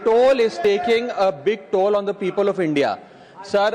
toll is taking a big toll on the people of India. Sir,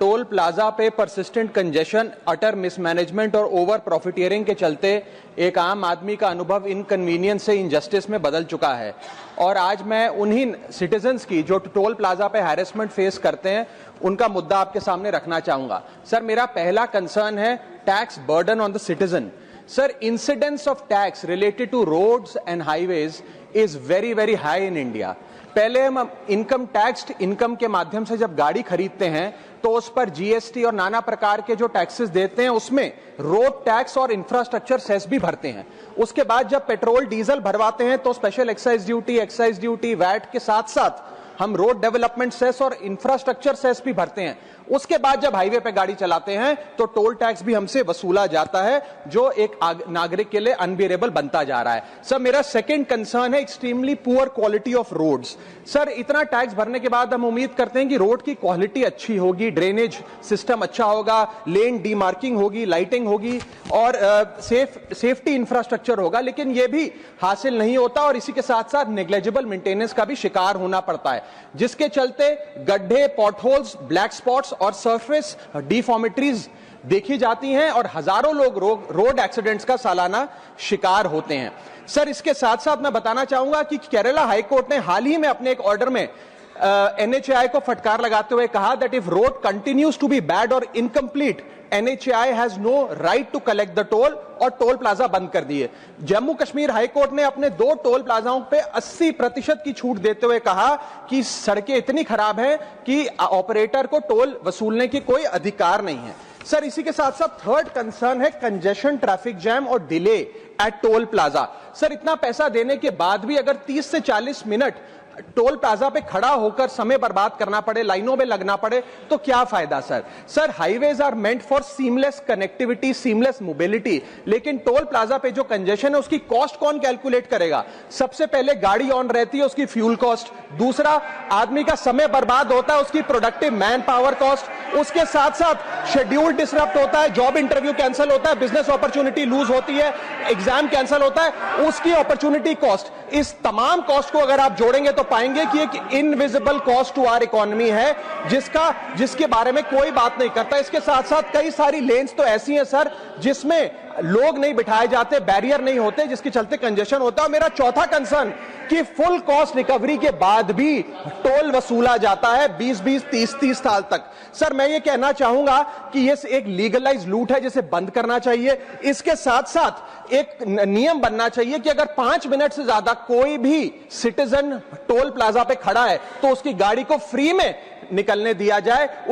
toll plaza पे persistent congestion, अटर mismanagement और over profiteering के चलते एक आम आदमी का अनुभव इनकन्वीनियंस से इनजस्टिस में बदल चुका है। और आज मैं उन्हीं सिटीजन्स की जो टोल प्लाजा पे हैरेसमेंट फेस करते हैं उनका मुद्दा आपके सामने रखना चाहूंगा। सर, मेरा पहला कंसर्न है tax burden on the citizen. Sir, incidence of tax related to roads and highways is very very high in India. पहले हम इनकम टैक्स इनकम के माध्यम से जब गाड़ी खरीदते हैं तो उस पर जीएसटी और नाना प्रकार के जो टैक्सेस देते हैं उसमें रोड टैक्स और इंफ्रास्ट्रक्चर सेस भी भरते हैं। उसके बाद जब पेट्रोल डीजल भरवाते हैं तो स्पेशल एक्साइज ड्यूटी, वैट के साथ साथ हम रोड डेवलपमेंट सेस और इंफ्रास्ट्रक्चर सेस भी भरते हैं। उसके बाद जब हाईवे पे गाड़ी चलाते हैं तो टोल टैक्स भी हमसे वसूला जाता है, जो एक नागरिक के लिए अनबियरेबल बनता जा रहा है। सर, मेरा सेकंड कंसर्न है extremely poor quality of roads. Sir, इतना टैक्स भरने के बाद हम उम्मीद करते हैं कि रोड की क्वालिटी अच्छी होगी, ड्रेनेज सिस्टम अच्छा होगा, लेन डीमार्किंग होगी, लाइटिंग होगी और सेफ्टी इंफ्रास्ट्रक्चर होगा, लेकिन यह भी हासिल नहीं होता और इसी के साथ साथ नेग्लिजिबल मेंटेनेंस का भी शिकार होना पड़ता है, जिसके चलते गड्ढे, पॉटहोल्स, ब्लैक स्पॉट्स और सरफेस डिफॉर्मिटीज देखी जाती हैं और हजारों लोग रोड एक्सीडेंट्स का सालाना शिकार होते हैं। सर, इसके साथ साथ मैं बताना चाहूंगा कि केरला हाईकोर्ट ने हाल ही में अपने एक ऑर्डर में NHAI को फटकार लगाते हुए कहा that if road continues to be bad और incomplete NHAI has no right to collect the toll और टोल प्लाजा बंद कर दिए। जम्मू कश्मीर हाईकोर्ट ने अपने 2 टोल प्लाजाओं पे 80% की छूट देते हुए कहा कि सड़कें इतनी खराब हैं कि ऑपरेटर को टोल वसूलने की कोई अधिकार नहीं है। सर, इसी के साथ साथ थर्ड कंसर्न है कंजेशन, ट्रैफिक जैम और delay at toll plaza. Sir, इतना पैसा देने के बाद भी अगर 30 से 40 मिनट टोल प्लाजा पे खड़ा होकर समय बर्बाद करना पड़े, लाइनों में लगना पड़े, तो क्या फायदा sir? Highways are meant for seamless connectivity, seamless mobility, लेकिन टोल प्लाजा पे जो कंजेशन है उसकी कॉस्ट कौन कैलकुलेट करेगा? सबसे पहले गाड़ी ऑन रहती है, उसकी फ्यूल कॉस्ट, दूसरा आदमी का समय बर्बाद होता है, उसकी प्रोडक्टिव मैन पावर कॉस्ट, उसके साथ साथ शेड्यूल डिसरप्ट होता है, जॉब इंटरव्यू कैंसिल होता है, बिजनेस अपॉर्चुनिटी लूज होती है, एग्जाम कैंसिल होता है, उसकी अपॉर्चुनिटी कॉस्ट। इस तमाम कॉस्ट को अगर आप जोड़ेंगे तो पाएंगे कि एक invisible cost to our economy है जिसके बारे में कोई बात नहीं करता। इसके साथ साथ कई सारी लेन्स तो ऐसी हैं सर जिसमें लोग नहीं बिठाए जाते, बैरियर नहीं होते, जिसके चलते कंजेशन होता है। मेरा चौथा कंसर्न कि फुल कॉस्ट रिकवरी के बाद भी टोल वसूला जाता है 20-20, 30-30 साल तक। सर, मैं ये कहना चाहूंगा कि ये एक लीगलाइज लूट है जिसे बंद करना चाहिए। इसके साथ साथ एक नियम बनना चाहिए कि अगर 5 मिनट से ज्यादा कोई भी सिटीजन टोल प्लाजा पे खड़ा है तो उसकी गाड़ी को फ्री में निकलने दिया जाए।